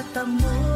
matatamo.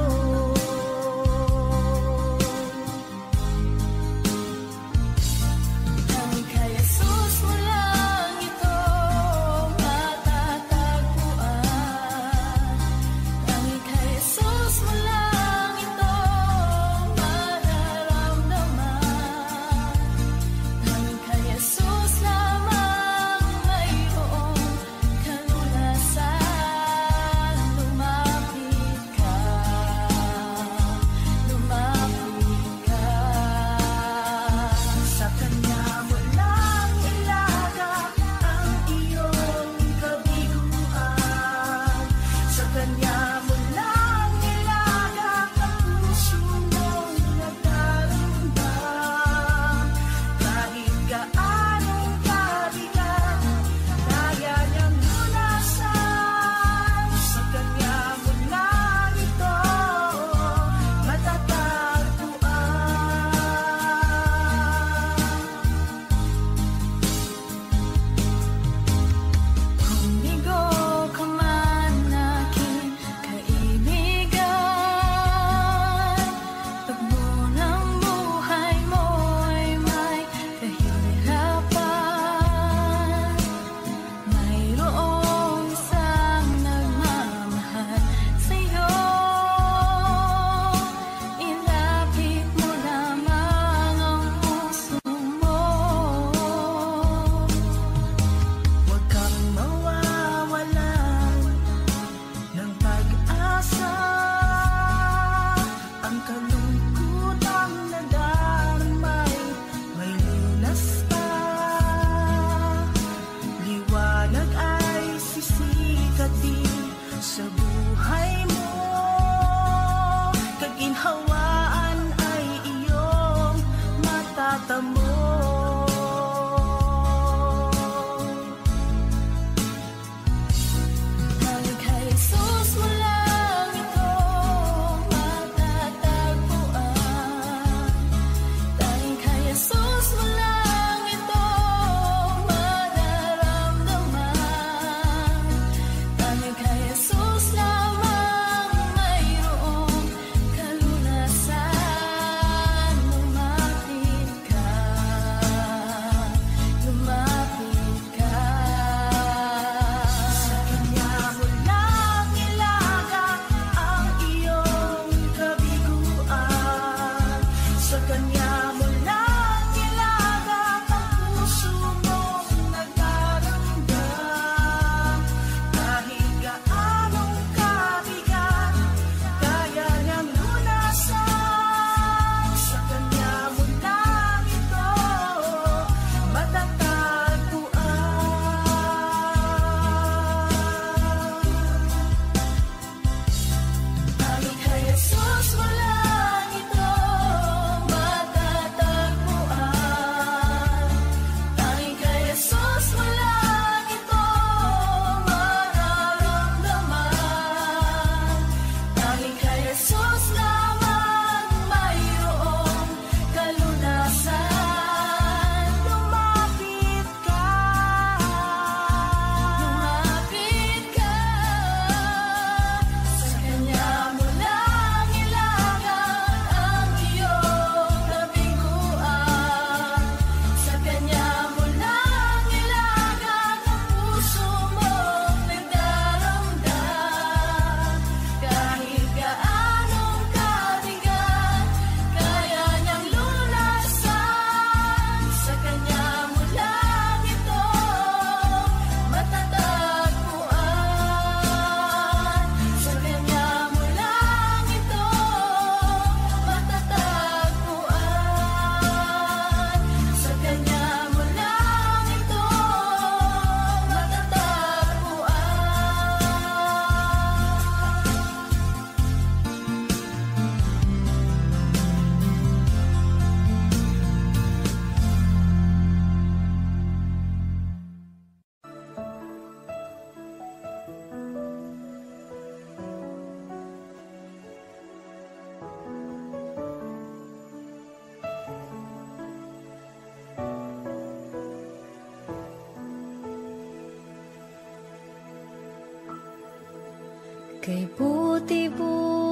Kay buti-buti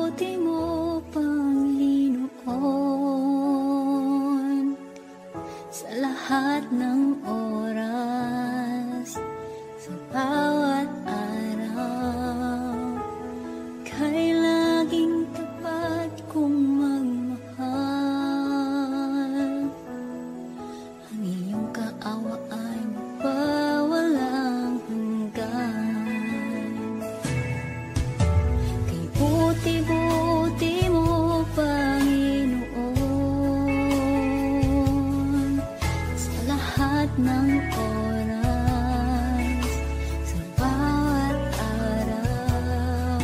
lahat ng oras, sa bawat araw, kay laging tapat kong magmahal. Ang iyong kaawa ay mapawalang hanggan. Kay buti-buti mo, Panginoon, sa lahat ng oras, sa bawat araw,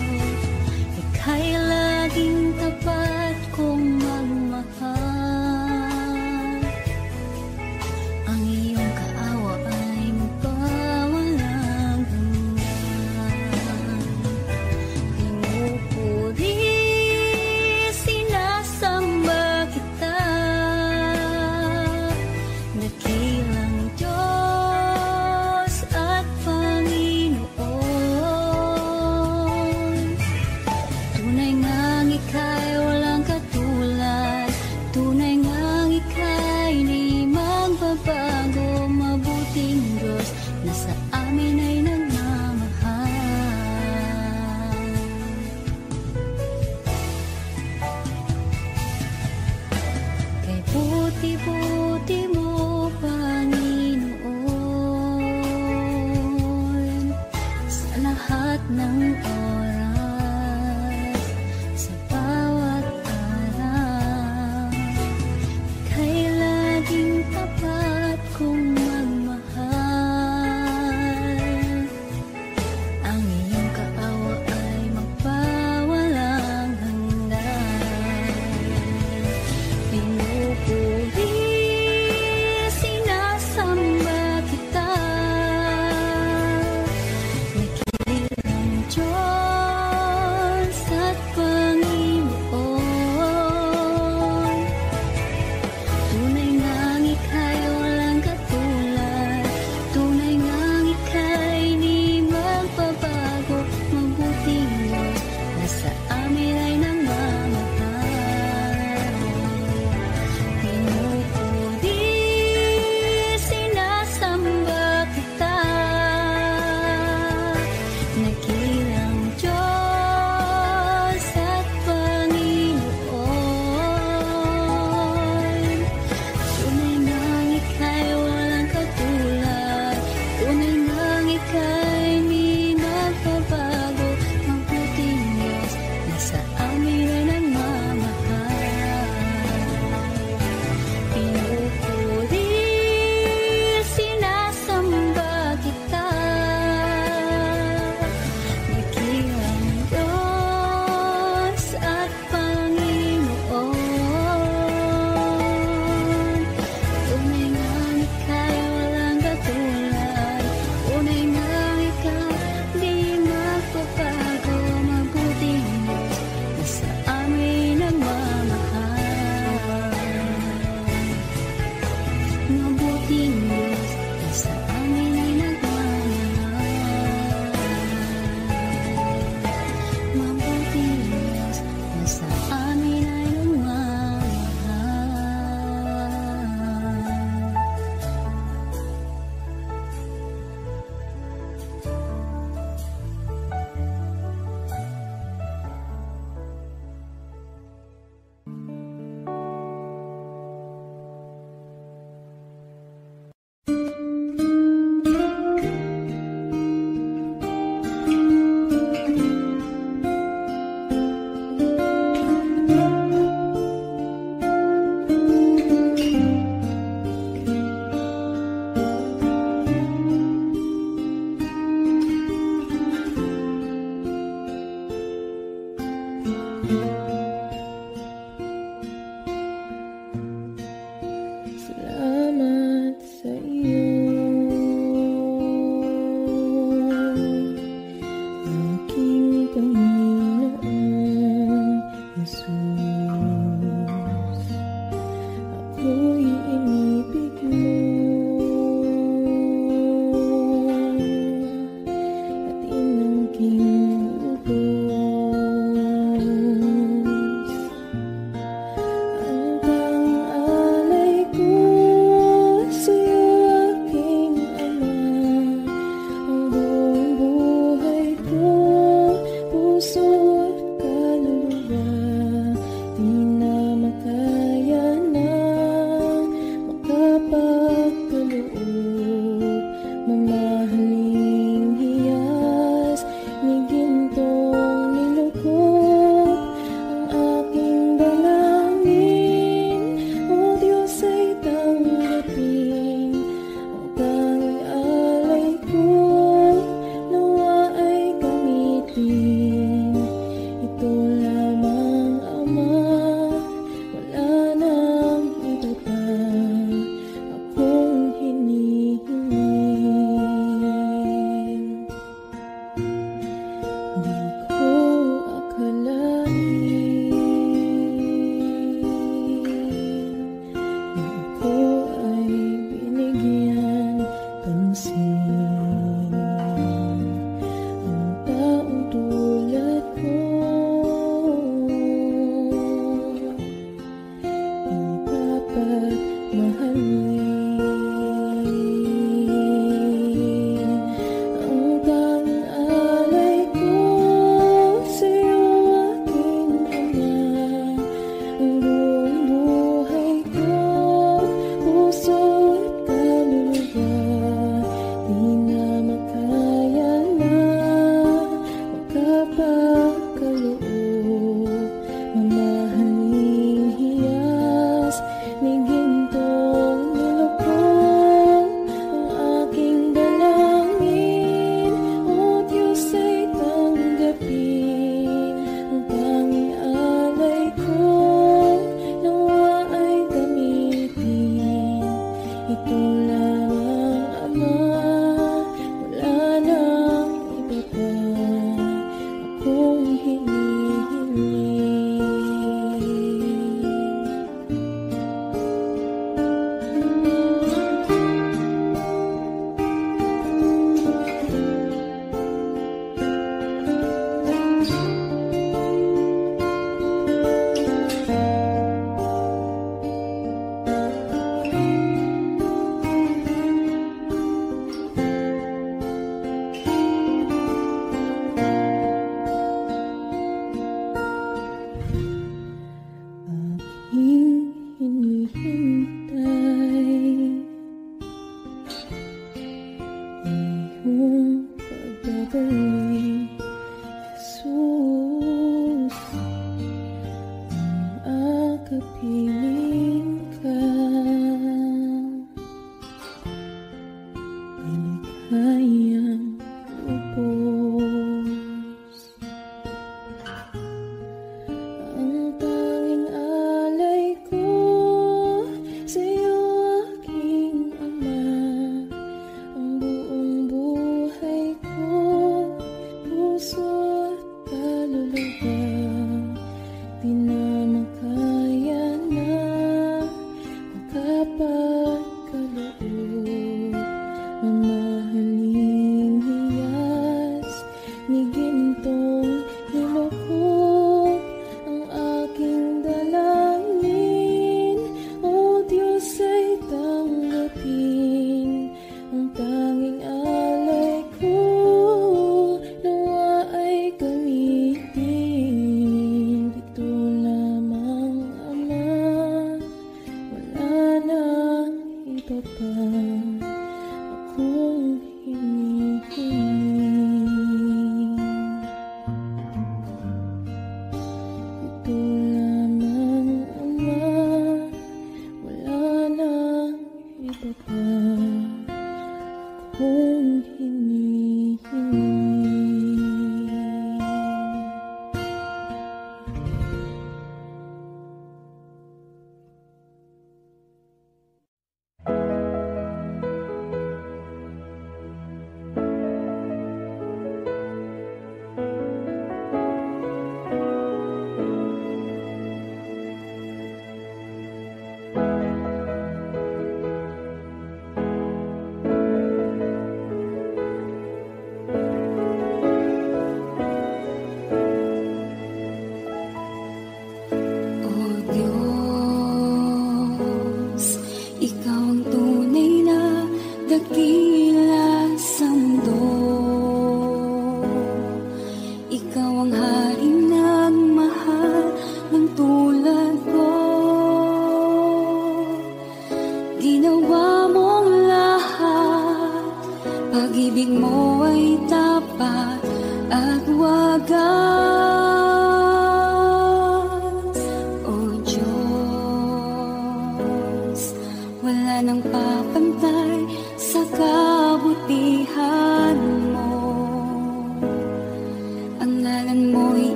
ika'y laging tapat kong magmahal. Ang iyong kaawa ay mapawalang hanggan. Pinupuri, sinasamba kita, dakilang Diyos at Panginoon. Tunay ngang ika'y walang katulad, tunay ngang ika'y di magbabago, mabuting Diyos na sa amin ay nagmamahal. Kay buti-buti mo, Panginoon, sa lahat ng oras, sa bawat araw, kay laging tapat kong magmahal. Ang iyong kaawa ay magpawalang hanggan. Pinupuri, lamang Ama, wala nang iba pa akong hinihiling. Di ko akalain na ako ay binigyan pansin. Ang taong tulad ko dapat mahalin. Ang tanging alay ko sa'yo, aking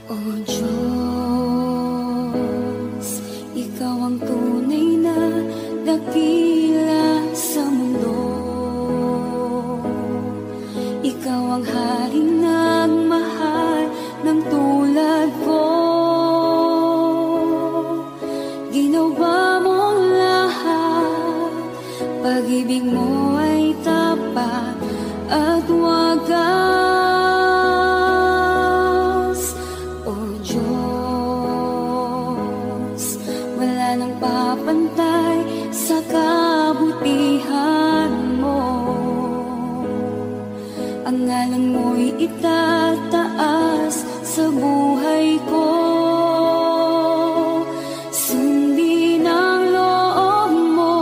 O Diyos, Ikaw ang tunay na dakila sa mundo. Ikaw ang haring nagmahal ng tulad ko. Ginawa mong lahat, pag-ibig mo ay tapat at wagas. O Diyos, wala nang papantay sa kabutihan mo. Ang ngalan mo'y itataas sa buhay ko. Sundin ang loob mo,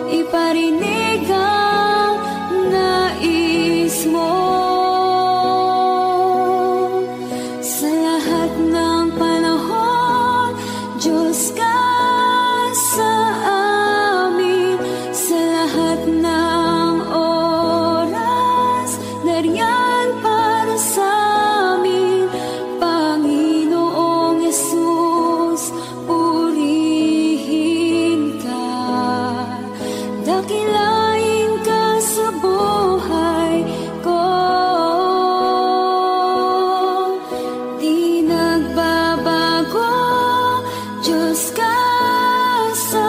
iparinig ang nais mo. Sa lahat ng panahon, Diyos ka sa amin. Sa lahat ng oras, nariyan para sa amin. Panginoong Yesus, purihin ka. Dakilain ka sa buhay ko. Di nagbabago, Diyos ka sa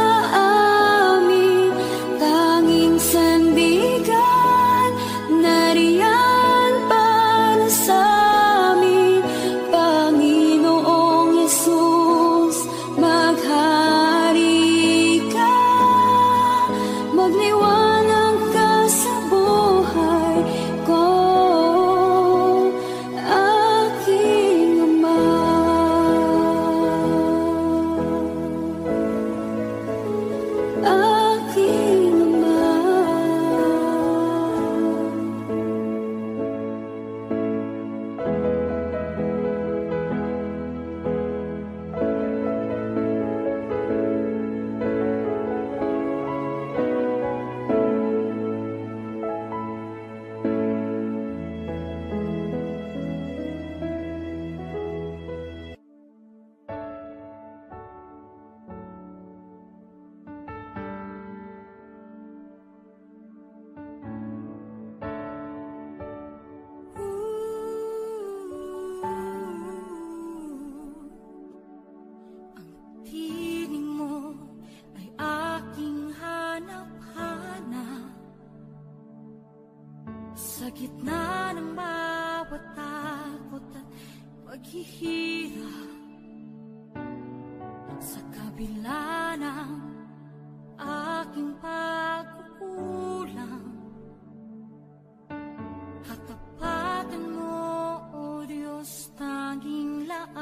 amin. Tanging sandigan, nariyan para sa amin. Panginoong Yesus, maghari ka. Magliwanag ka sa buhay ko, aking Ama. Aking Ama. Ang tinig mo ay aking hanap-hanap. Sa gitna ng bawat takot at paghihirap, sa kabila ng aking pagkukulang, katapatan mo, O Diyos, tanging laan.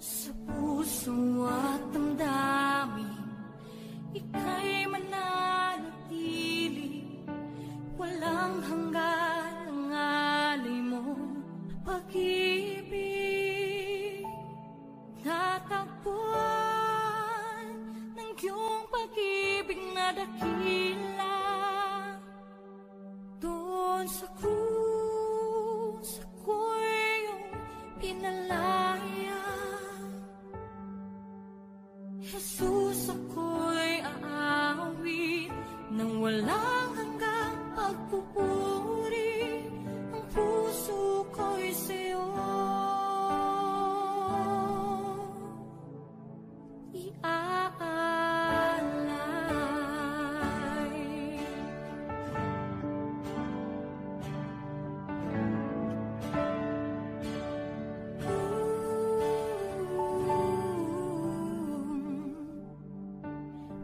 Sa puso at damdamin, ika'y mananatili. Walang hanggan ang alay mo, pag-ibig. Natagpuan ng iyong pag-ibig na dakila. Doon sa krus, ako'y iyong pinalaya. Jesus, ako'y aawit nang walang hanggang pagpupuri. Ang puso ko'y sa'yo iaalay.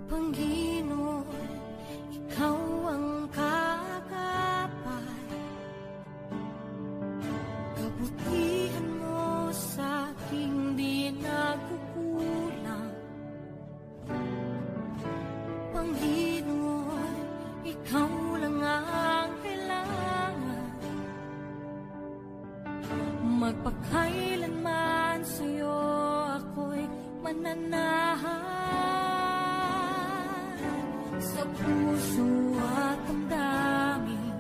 Panginoon, Ikaw ang kagapay. Kabutihan mo sa aking di nagkukulang. Panginoon, Ikaw lang ang kailangan. Magpakailanman sa'yo ako'y mananahan. Sa puso at damdamin,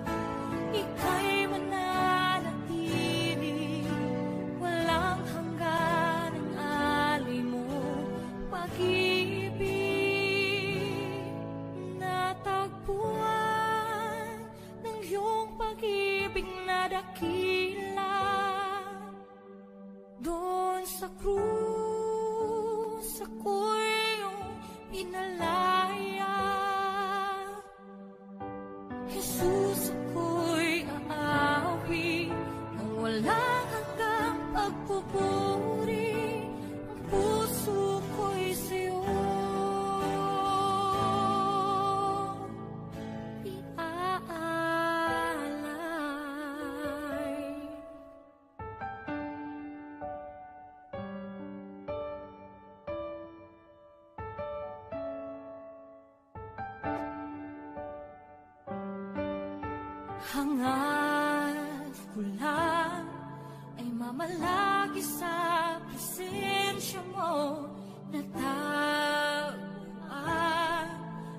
ika'y mananatili. lang hanggang pagpupuri, ang puso ko'y sa'yo iaalay. Hangad ko lang ay mamalagi sa presensya mo na taguan.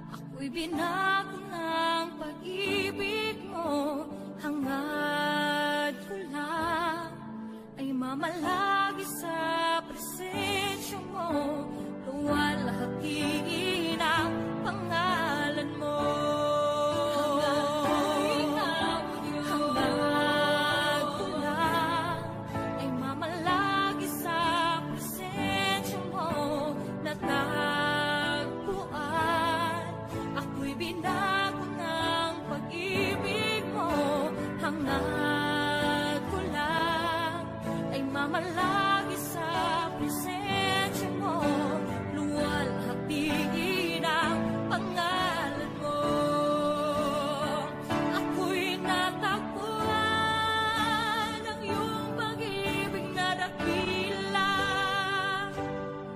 Ako'y binago ng pag-ibig mo. Hangad ko lang ay mamalagi sa presensya mo. Luwalhatiin ang pangalan mo. Hangad ko lang ay mamalagi sa presensya mo. Luwalhatiin ang pangalan mo. Ako'y natagpuan ng iyong pag-ibig na dakila.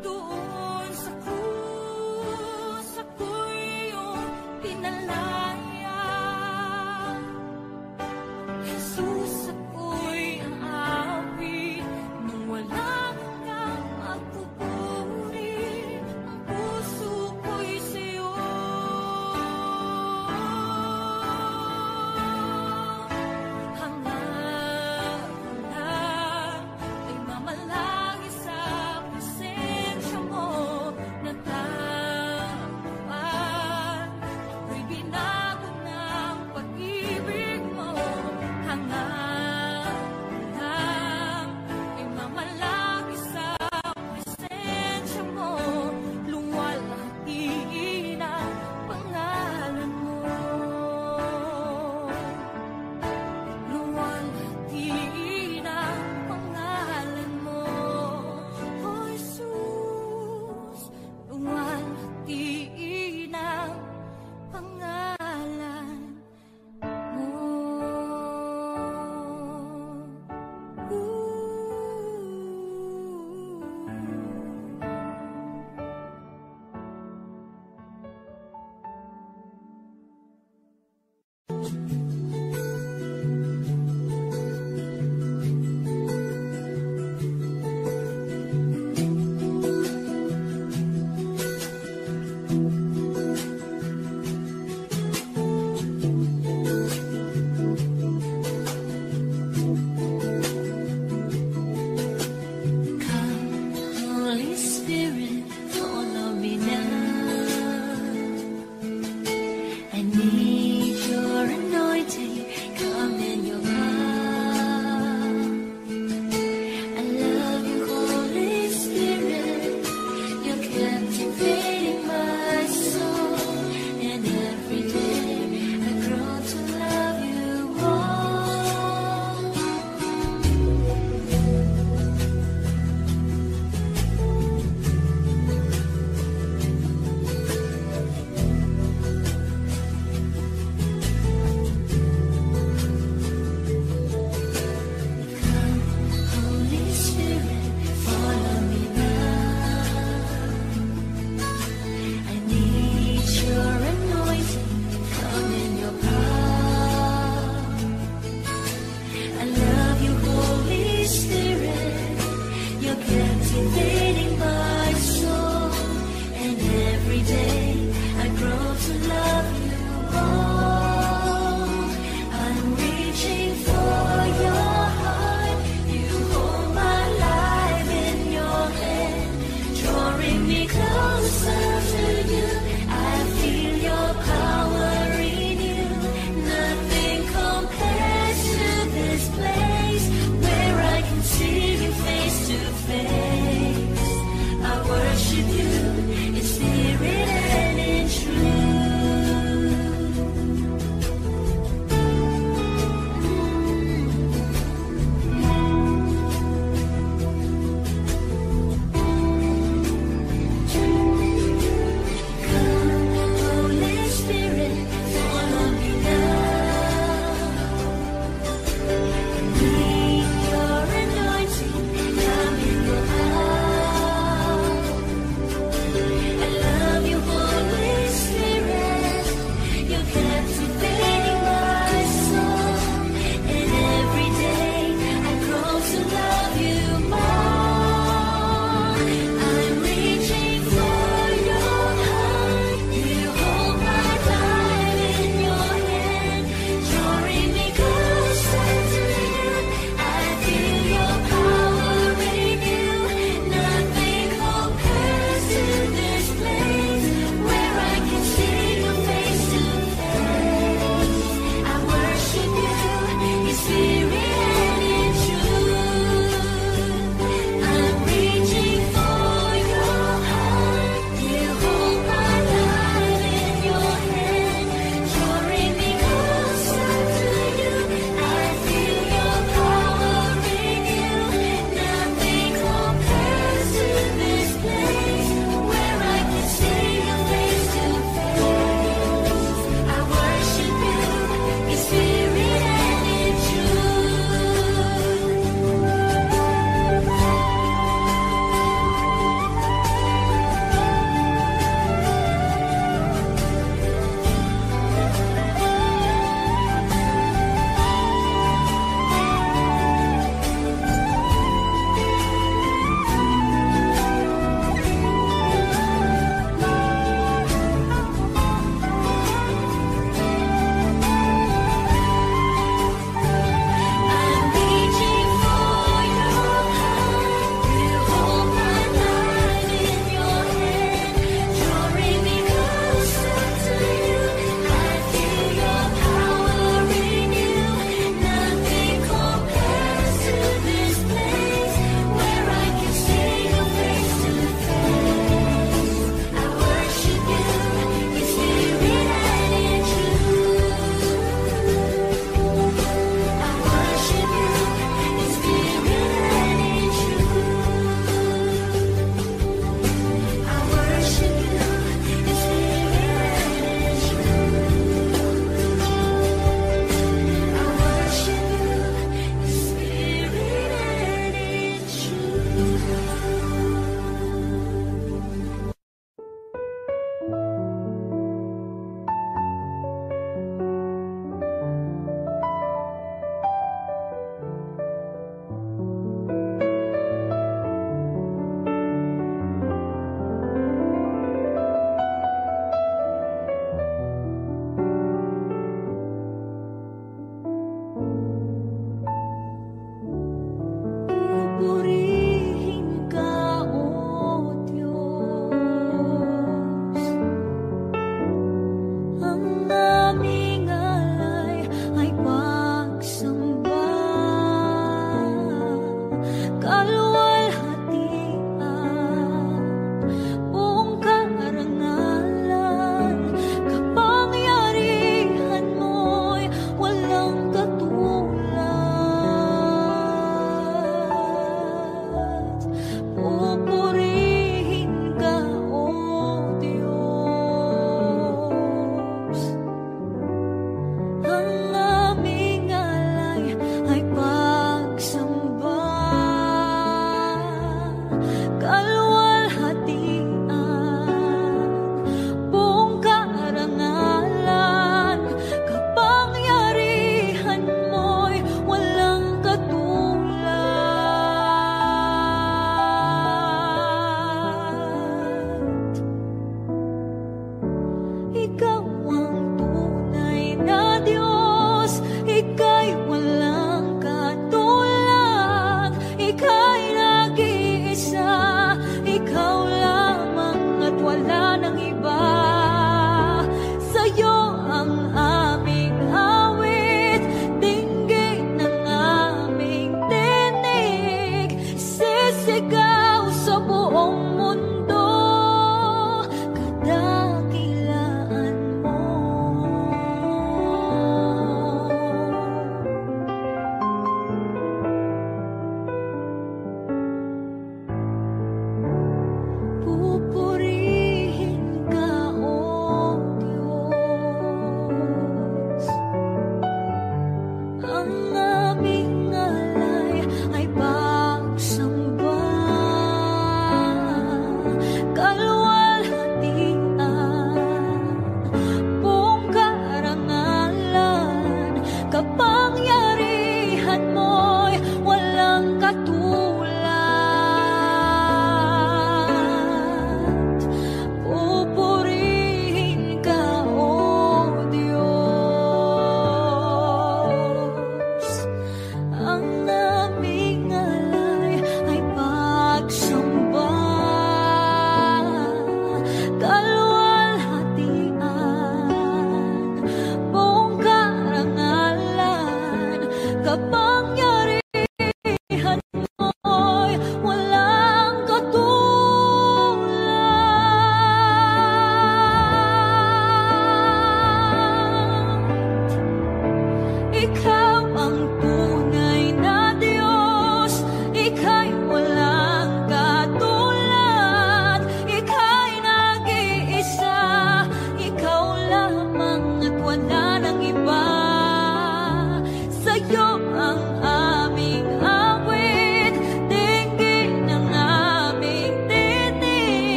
Doon sa krus ako'y iyong pinalaya. Jesus, ako'y aapi nung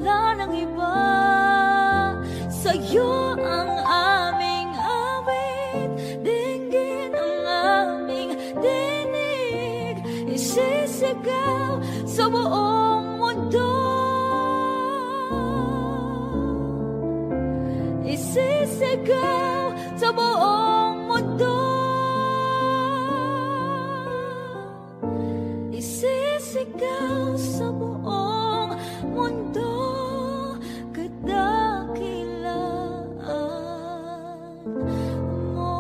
wala nang iba. Sa'yo ang aming awit, dinggin ang aming dinig, isisigaw sa buong mundo, isisigaw sa buong mundo, isisigaw sa buong mundo, kadakilaan mo.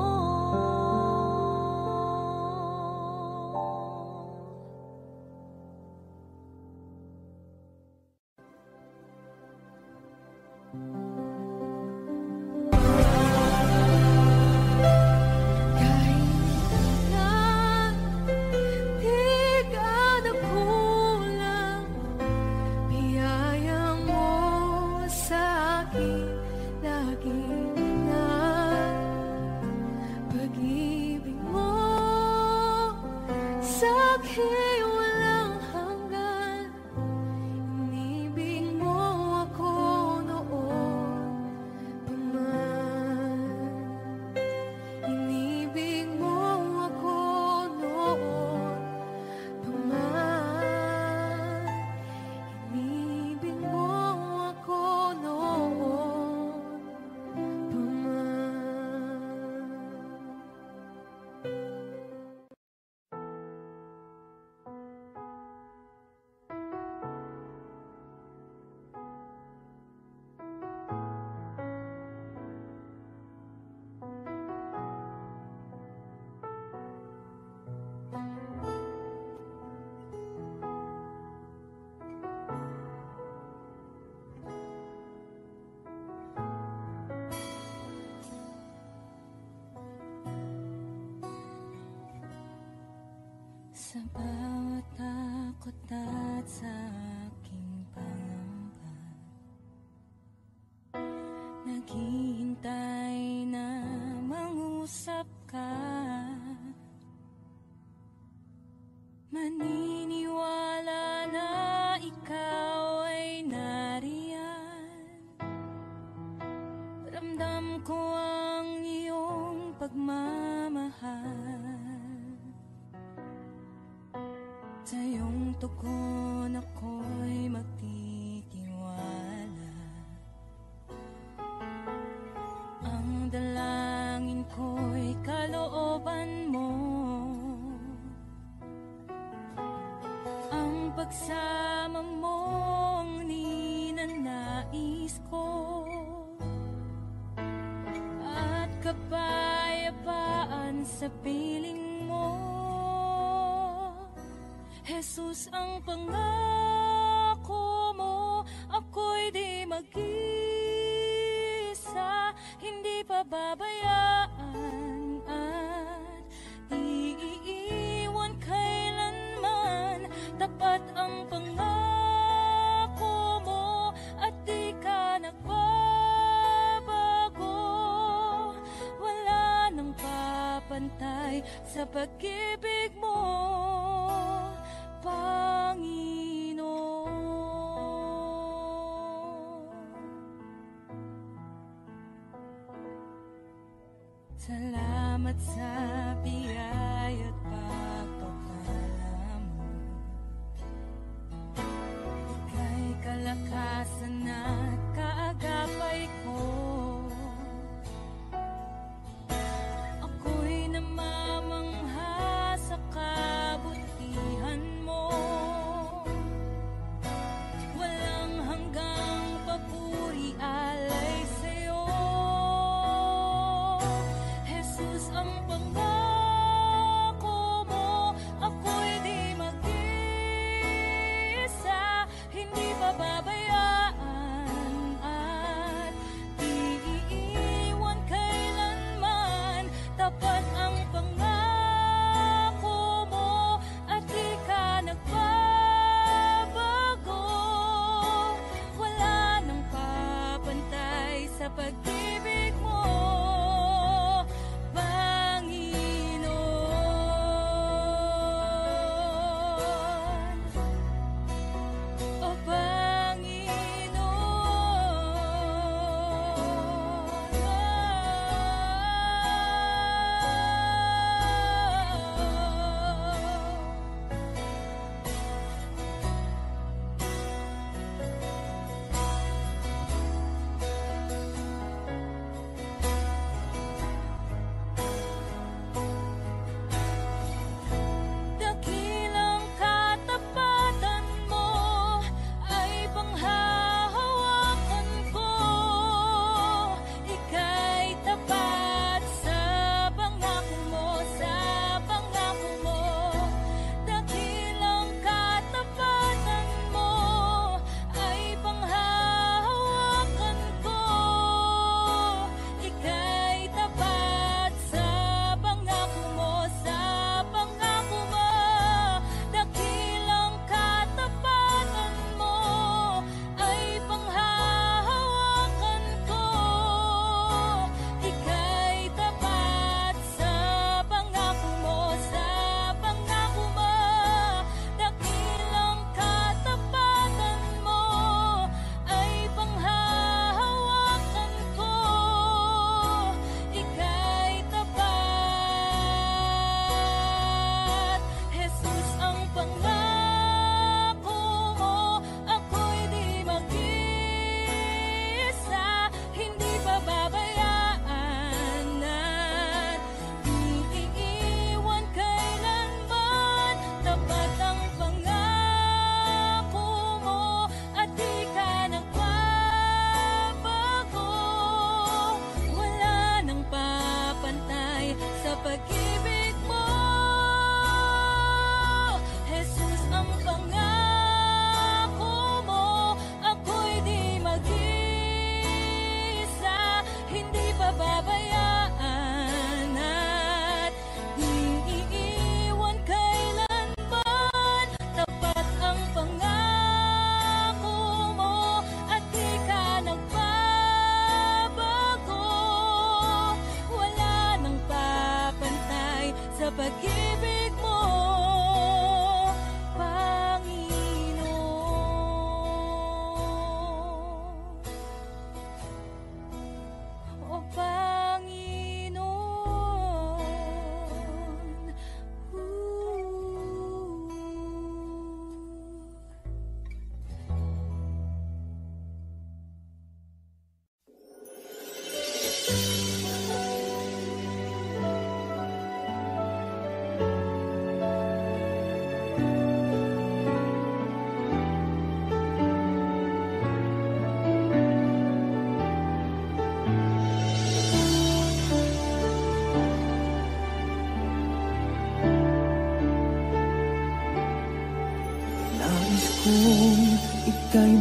Sa bawat takot at sa aking pangamba, naghihintay na mangusap ka. Maniniwala na ikaw ay nariyan. Ramdam ko ang iyong pagmamahal. Sa iyong tugon ako'y magtitiwala. Ang dalangin ko'y kalooban mo. Ang pagsama mong ninanais ko. At kapayapaan sa piling mo. Jesus, ang pangako mo, ako'y di mag-isa, hindi pababayaan at di iiwan kailanman. Tapat ang pangako mo at di ka nagbabago. Wala nang papantay sa pag-ibig mo, Panginoon. Salamat sa biyaya at pagpapala mo. Ika'y kalakasan at kaagapay ko. Ako'y namamangha sa kabutihan mo. Walang hanggang papuri alay sa'yo. Jesus, ang pangako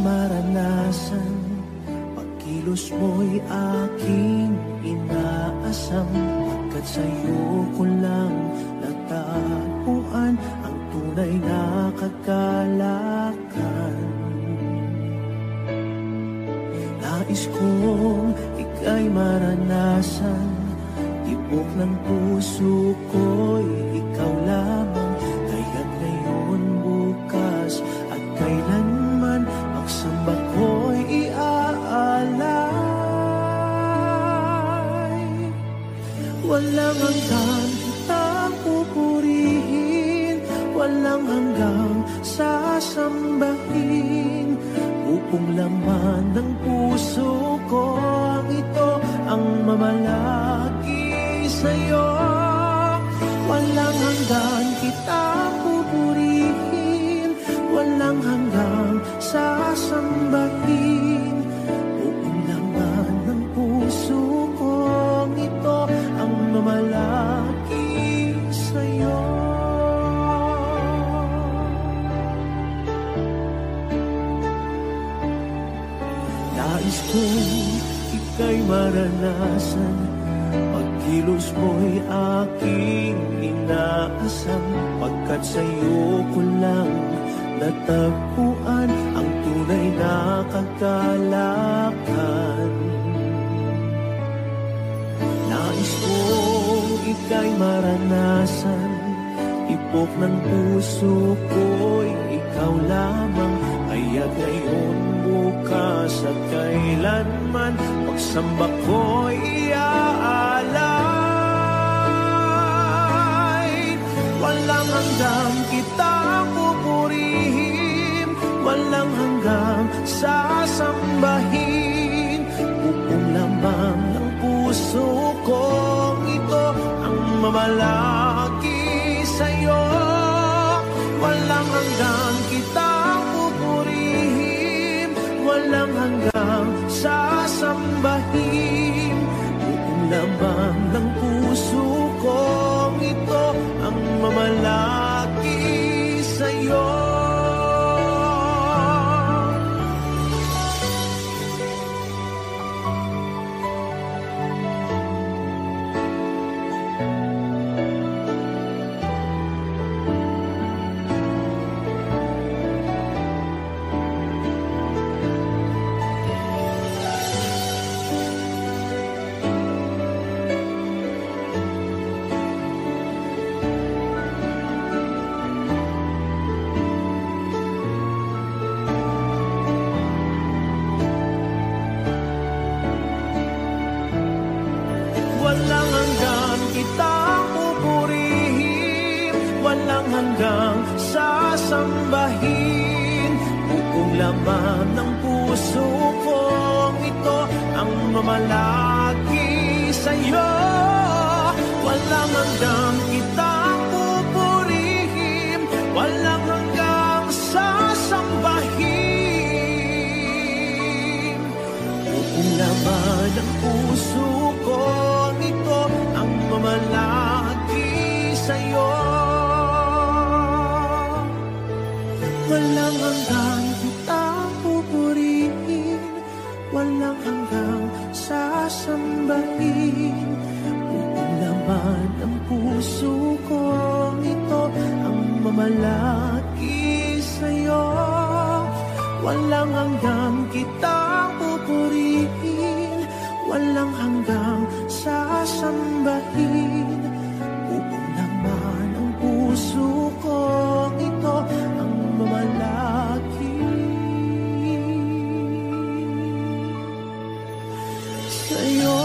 maranasan, pagkilos mo'y aking inaasam. Pagkat sa'yo ko lang natagpuan ang tunay na kagalakan. Nais kong ika'y maranasan, tibok ng puso ko'y ikaw lamang. Kaya't ngayon, bukas at kailanman, pagsamba ko'y iaalay. Walang hanggan kitang pupurihin, walang hanggang sasambahin. Upong laman ng puso ko ang ito ang mamalagi sa'yo. Walang hanggan kitang pupurihin, walang hanggang sasambahin. Upong laman ng puso ko ang ito ang mamalagi sa'yo. Nais kong ika'y maranasan, pagkilos mo'y aking inaasam. Pagkat sa'yo ko lang natagpuan ang tunay na kagalakan. Nais kong ika'y maranasan, tibok ng puso ko'y ikaw lamang. Kaya ngayon, bukas at kailanman, pagsamba ko'y iaalay. Walang hanggang kitang pupurihin, walang hanggang sasambahin. Upong lamang ng puso ko ito ang mamalagi sa'yo. Walang hanggang kitang pupurihin, walang hanggang sasambahin. Buong laman ng puso ko ito ang mamalagi sa'yo. Walang hanggang kitang pupurihin, walang hanggang sasambahin. Buong laman ng puso ko ito ang mamalagi sa'yo. Walang hanggang kitang pupurihin, walang hanggang sasambahin. Buong laman ng puso ko ito ang mamalagi sa'yo. Walang hanggang kitang pupurihin, walang hanggang sasambahin. Buong laman ng puso ko ito ang mamalagi sa'yo. Walang hanggang kitang pupurihin, walang hanggang sasambahin. Buong laman ng puso ko ito ang mamalagi sa'yo.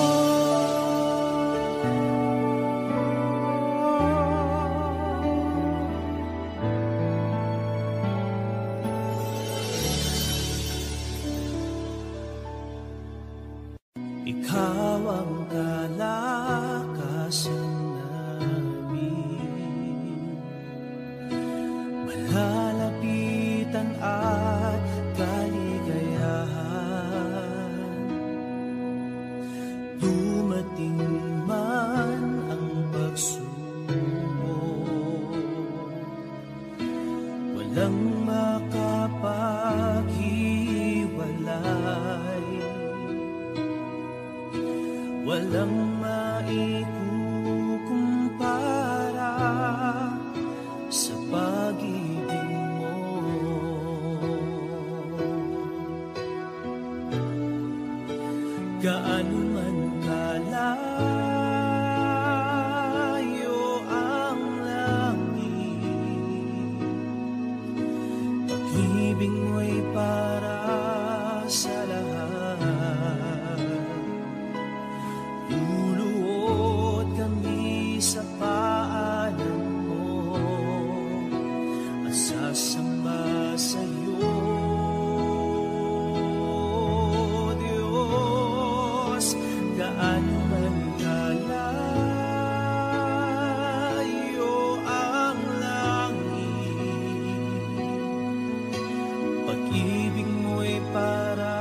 Ikaw ang kalakasan walang maikukumpara sa pag-ibig mo. Gaano man kalayo ang langit, pag-ibig mo'y para sa lahat. Luluhod kami sa paanan mo at sasamba sa iyo, Diyos. Gaano man kalayo ang langit, pag-ibig mo'y para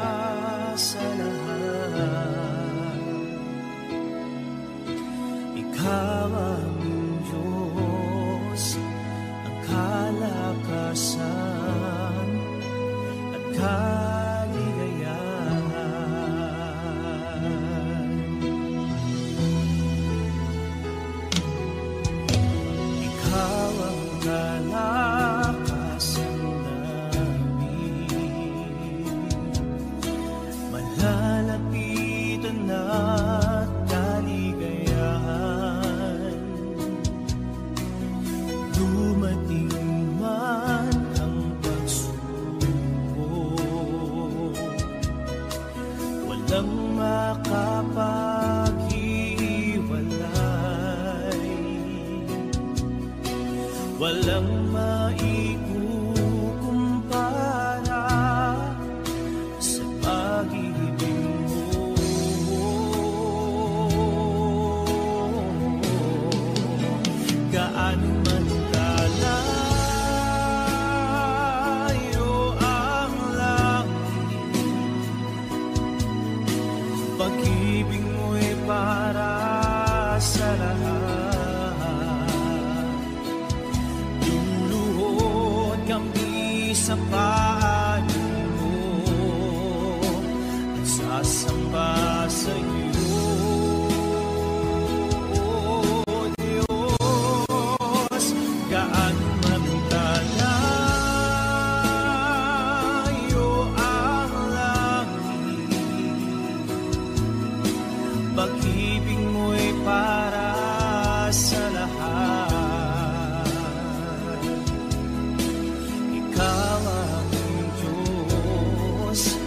sa lahat. Ikaw aming Diyos, ang kalakasan at kaligayahan. Ikaw ang kalakasan namin, malalapitan at kaligayahan. Dumating man ang pagsubok, walang makapaghiwalay, walang maikukumpara sa pag-ibig mo. Gaano man kalayo ang langit, pag-ibig mo'y para sa lahat. Luluhod kami sa paanan mo at sasamba sa iyo, Diyos. Gaano man kalayo ang langit, pag-ibig mo'y para sa lahat. Ikaw aming Diyos,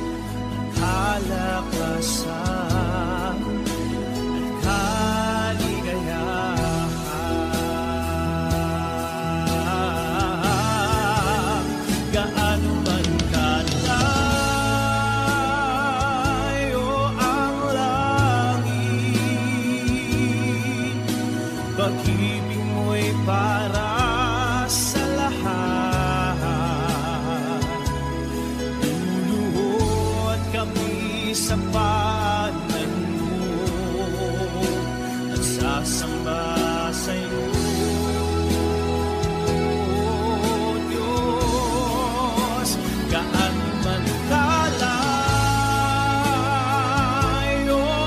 ang kalakasan at kaligayahan. Gaano man kalayo ang langit, pag-ibig mo'y para sa lahat. Luluhod kami sa paanan mo at sasamba sa iyo, Diyos. Gaano man kalayo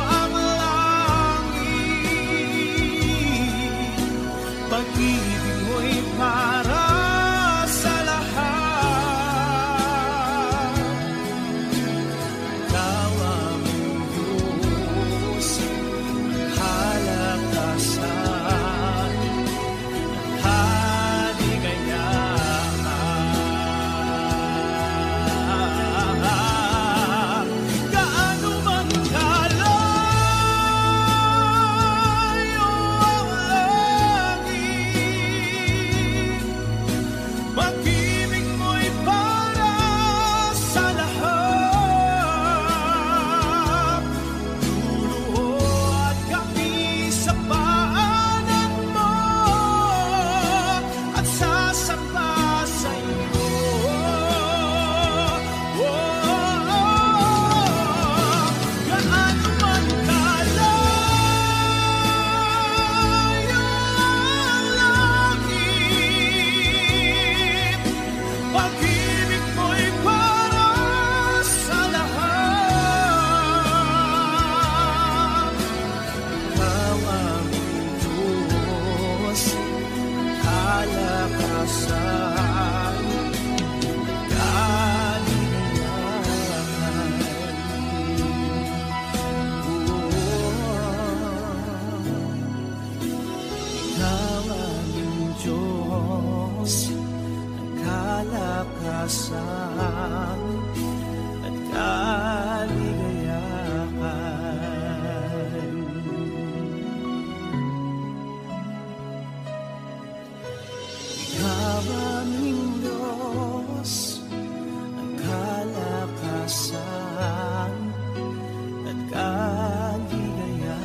ang langit, pag-ibig mo'y para sa lahat. Ikaw aming kalikasan at kaligayahan.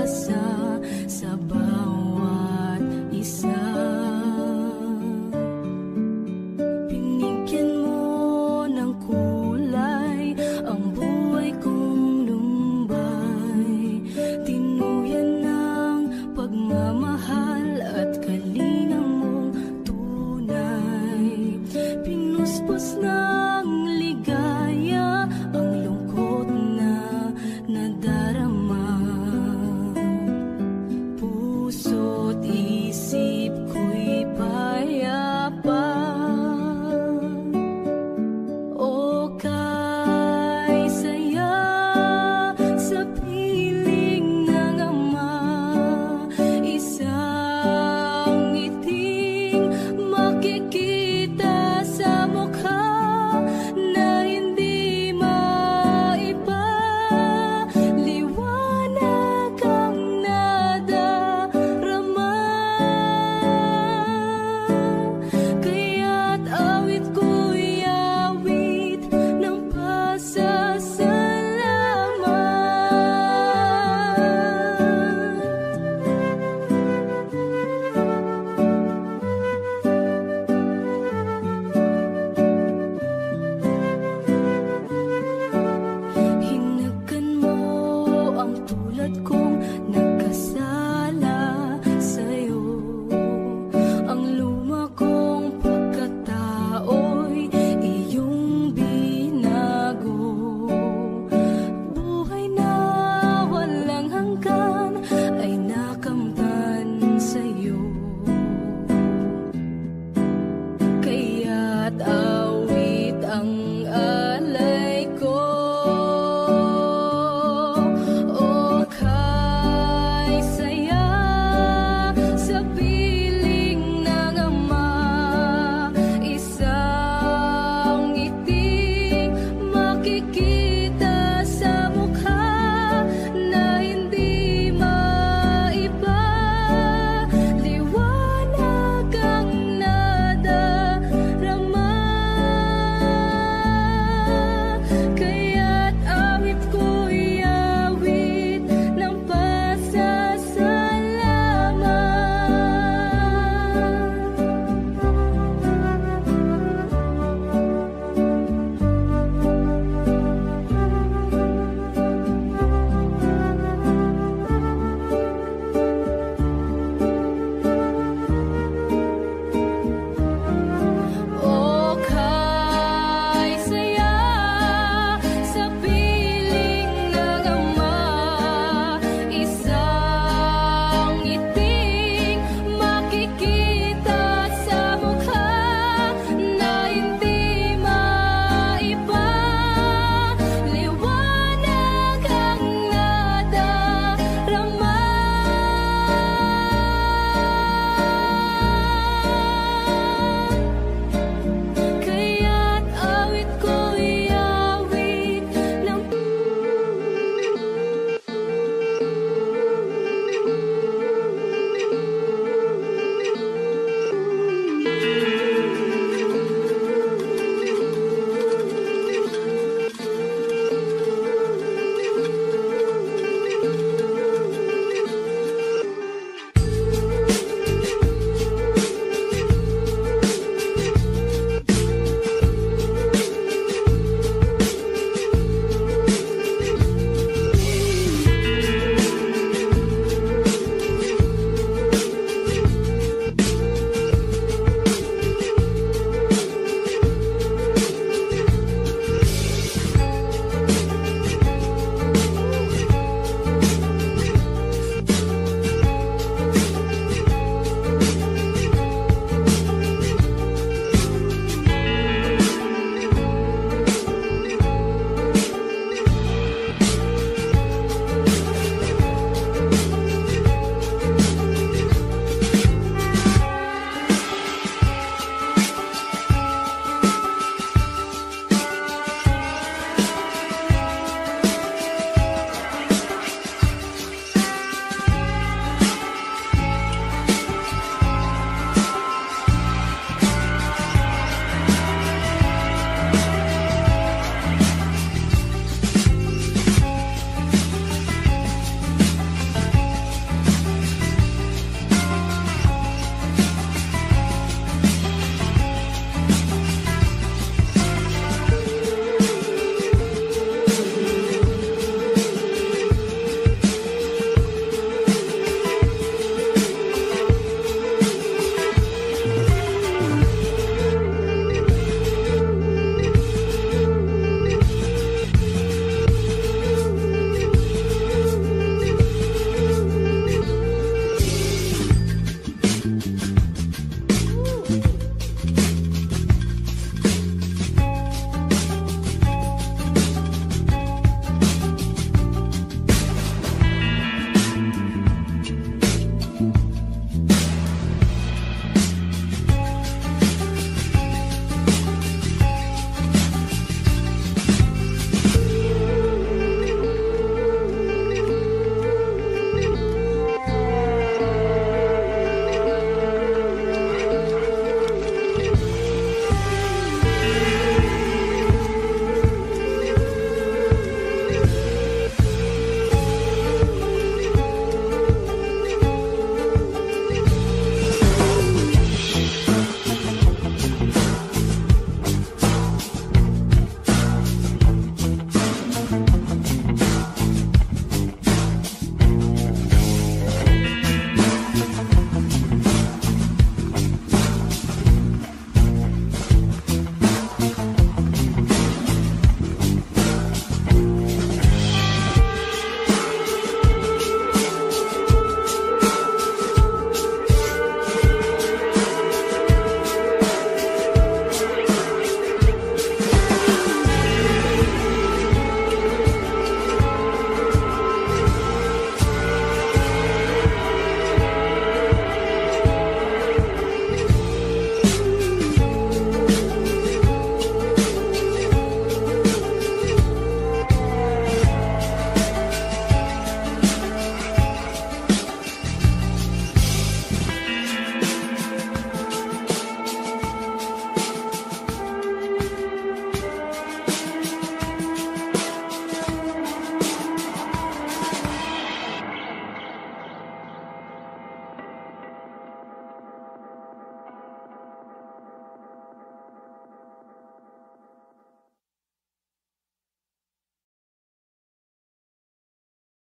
pag-asa sa bawat isa. Binigyan mo ng kulay ang buhay kong lumbay, tinuyan ng pagmamahal at kalinga mong tunay. Pinuspos ng ligaya ang lungkot na nadarama, puso't isip ko'y payapa. O kay saya sa piling ng Ama, isang ngiting makikita sa mukha na hindi maipaliwanag ang nadarama. Kaya't awit ko'y awit ng pasasalamat. Hinagkan mo ang tulad kong nagkasala,